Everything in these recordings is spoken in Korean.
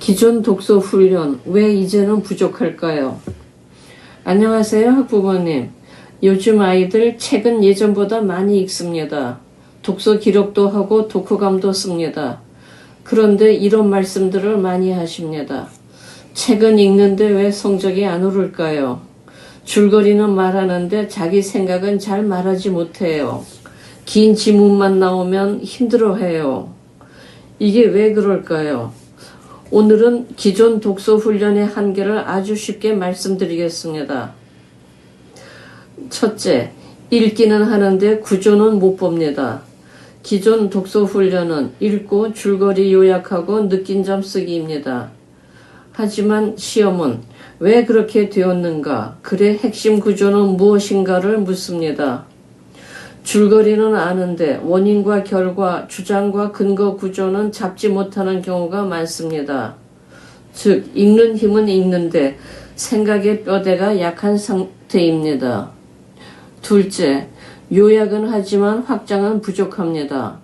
기존 독서 훈련 왜 이제는 부족할까요? 안녕하세요, 학부모님. 요즘 아이들 책은 예전보다 많이 읽습니다. 독서 기록도 하고 독후감도 씁니다. 그런데 이런 말씀들을 많이 하십니다. 책은 읽는데 왜 성적이 안 오를까요? 줄거리는 말하는데 자기 생각은 잘 말하지 못해요. 긴 지문만 나오면 힘들어해요. 이게 왜 그럴까요? 오늘은 기존 독서 훈련의 한계를 아주 쉽게 말씀드리겠습니다. 첫째, 읽기는 하는데 구조는 못 봅니다. 기존 독서 훈련은 읽고 줄거리 요약하고 느낀 점 쓰기입니다. 하지만 시험은 왜 그렇게 되었는가, 글의 핵심 구조는 무엇인가를 묻습니다. 줄거리는 아는데 원인과 결과, 주장과 근거 구조는 잡지 못하는 경우가 많습니다. 즉, 읽는 힘은 있는데 생각의 뼈대가 약한 상태입니다. 둘째, 요약은 하지만 확장은 부족합니다.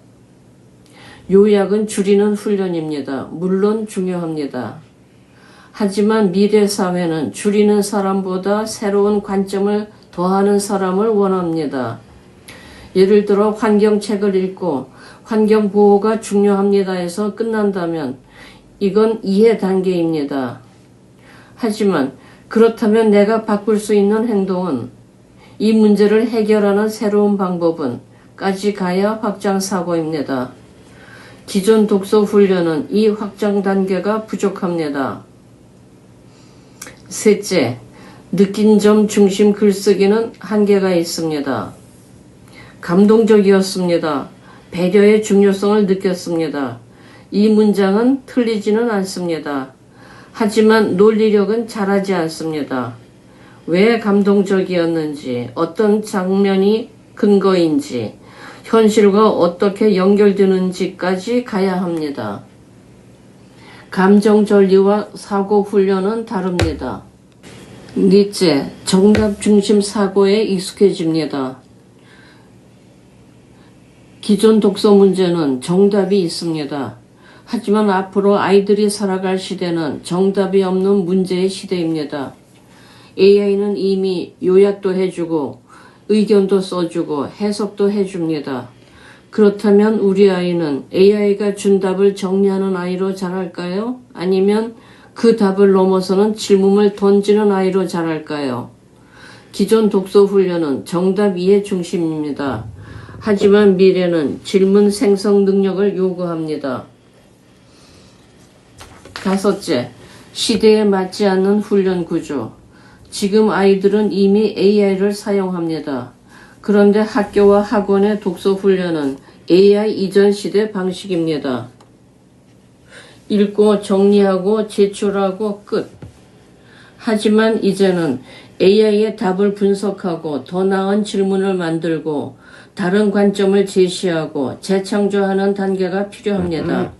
요약은 줄이는 훈련입니다. 물론 중요합니다. 하지만 미래 사회는 줄이는 사람보다 새로운 관점을 더하는 사람을 원합니다. 예를 들어 환경책을 읽고 환경보호가 중요합니다 해서 끝난다면 이건 이해 단계입니다. 하지만 그렇다면 내가 바꿀 수 있는 행동은, 이 문제를 해결하는 새로운 방법은 까지 가야 확장 사고입니다. 기존 독서 훈련은 이 확장 단계가 부족합니다. 셋째, 느낀 점 중심 글쓰기는 한계가 있습니다. 감동적이었습니다. 배려의 중요성을 느꼈습니다. 이 문장은 틀리지는 않습니다. 하지만 논리력은 잘하지 않습니다. 왜 감동적이었는지, 어떤 장면이 근거인지, 현실과 어떻게 연결되는지까지 가야 합니다. 감정 전리와 사고 훈련은 다릅니다. 넷째, 정답 중심 사고에 익숙해집니다. 기존 독서 문제는 정답이 있습니다. 하지만 앞으로 아이들이 살아갈 시대는 정답이 없는 문제의 시대입니다. AI는 이미 요약도 해주고 의견도 써주고 해석도 해줍니다. 그렇다면 우리 아이는 AI가 준 답을 정리하는 아이로 자랄까요? 아니면 그 답을 넘어서는 질문을 던지는 아이로 자랄까요? 기존 독서 훈련은 정답 이해 중심입니다. 하지만 미래는 질문 생성 능력을 요구합니다. 다섯째, 시대에 맞지 않는 훈련 구조. 지금 아이들은 이미 AI를 사용합니다. 그런데 학교와 학원의 독서 훈련은 AI 이전 시대 방식입니다. 읽고 정리하고 제출하고 끝. 하지만 이제는 AI의 답을 분석하고 더 나은 질문을 만들고 다른 관점을 제시하고 재창조하는 단계가 필요합니다.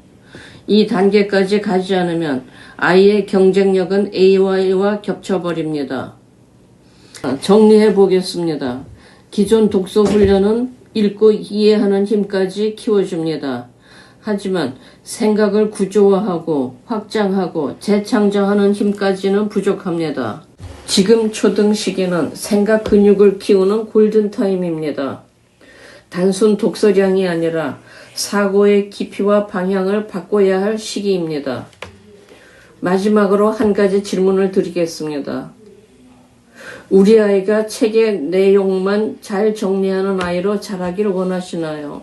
이 단계까지 가지 않으면 아이의 경쟁력은 AI와 겹쳐버립니다. 정리해 보겠습니다. 기존 독서 훈련은 읽고 이해하는 힘까지 키워줍니다. 하지만 생각을 구조화하고 확장하고 재창조하는 힘까지는 부족합니다. 지금 초등 시기는 생각 근육을 키우는 골든타임입니다. 단순 독서량이 아니라 사고의 깊이와 방향을 바꿔야 할 시기입니다. 마지막으로 한 가지 질문을 드리겠습니다. 우리 아이가 책의 내용만 잘 정리하는 아이로 자라기를 원하시나요?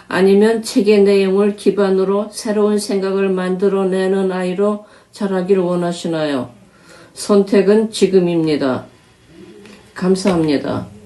아니면 책의 내용을 기반으로 새로운 생각을 만들어내는 아이로 자라기를 원하시나요? 선택은 지금입니다. 감사합니다.